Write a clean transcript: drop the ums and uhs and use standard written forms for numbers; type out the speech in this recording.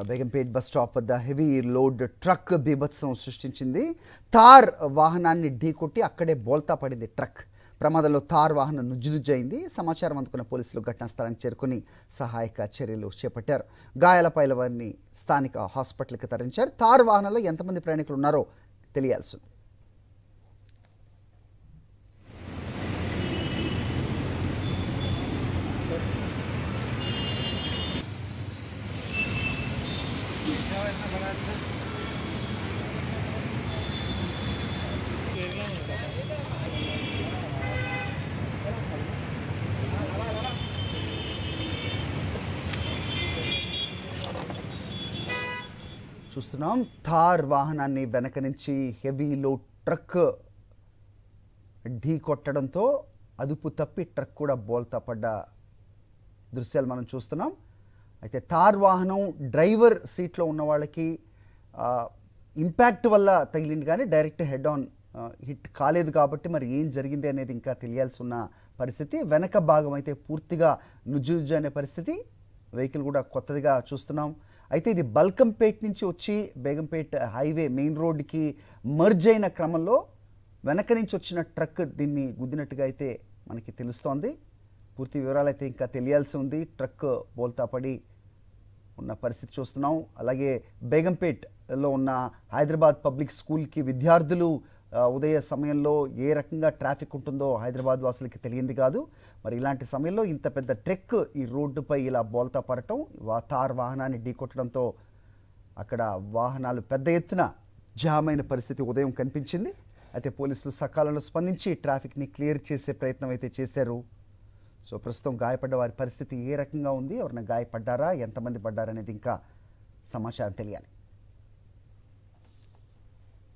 Begumpet bus stop వద్ద heavy load truck బీభత్సం సృష్టించింది. థార్ వాహనాన్ని ఢీకొట్టి అక్కడే బోల్తా పడింది ట్రక్. ప్రమాదంలో థార్ వాహనం నుజ్జునుజ్జయింది. సమాచారం అందుకున్న పోలీసులు ఘటనా స్థలానికి చేరుకుని సహాయక చర్యలు చేపట్టారు. గాయాలపైన వారిని స్థానిక హాస్పిటల్కి తరలించారు. థార్ వాహనంలో ఎంతమంది ప్రయాణికులు ఉన్నారో తెలియాల్సి ఉంది. చూస్తున్నాం థార్ వాహనాన్ని వెనక నుంచి హెవీ లోడ్ ట్రక్ ఢీ కొట్టడంతో అదుపు తప్పి ట్రక్ కూడా బోల్తా పడ్డ దృశ్యాలు మనం చూస్తున్నాం. అయితే థార్ వాహనం డ్రైవర్ సీట్లో ఉన్న వాళ్ళకి ఇంపాక్ట్ వల్ల తగిలింది కానీ డైరెక్ట్ హెడ్ ఆన్ హిట్ కాలేదు. కాబట్టి మరి ఏం జరిగింది అనేది ఇంకా తెలియాల్సి ఉన్న పరిస్థితి. వెనక భాగం అయితే పూర్తిగా నుజ్జునుజ్జు అనే పరిస్థితి. వెహికల్ కూడా కొత్తదిగా చూస్తున్నాం. అయితే ఇది బల్కంపేట్ నుంచి వచ్చి బేగంపేట్ హైవే మెయిన్ రోడ్డుకి మర్జ్ అయిన క్రమంలో వెనక నుంచి వచ్చిన ట్రక్ దీన్ని గుద్దినట్టుగా అయితే మనకి తెలుస్తోంది. పూర్తి వివరాలు అయితే ఇంకా తెలియాల్సి ఉంది. ట్రక్ బోల్తా పడి ఉన్న పరిస్థితి చూస్తున్నాం. అలాగే బేగంపేట్లో ఉన్న హైదరాబాద్ పబ్లిక్ స్కూల్కి విద్యార్థులు ఉదయ సమయంలో ఏ రకంగా ట్రాఫిక్ ఉంటుందో హైదరాబాద్ వాసులకి తెలియంది కాదు. మరి ఇలాంటి సమయంలో ఇంత పెద్ద ట్రక్ ఈ రోడ్డుపై ఇలా బోల్తా పడటం, థార్ వాహనాన్ని ఢీకొట్టడంతో అక్కడ వాహనాలు పెద్ద ఎత్తున జామ్ అయిన పరిస్థితి ఉదయం కనిపించింది. అయితే పోలీసులు సకాలంలో స్పందించి ట్రాఫిక్ని క్లియర్ చేసే ప్రయత్నం అయితే చేశారు. సో ప్రస్తుతం గాయపడ్డ వారి పరిస్థితి ఏ రకంగా ఉంది, ఎవరైనా గాయపడ్డారా, ఎంతమంది పడ్డారనేది ఇంకా సమాచారం తెలియాలి.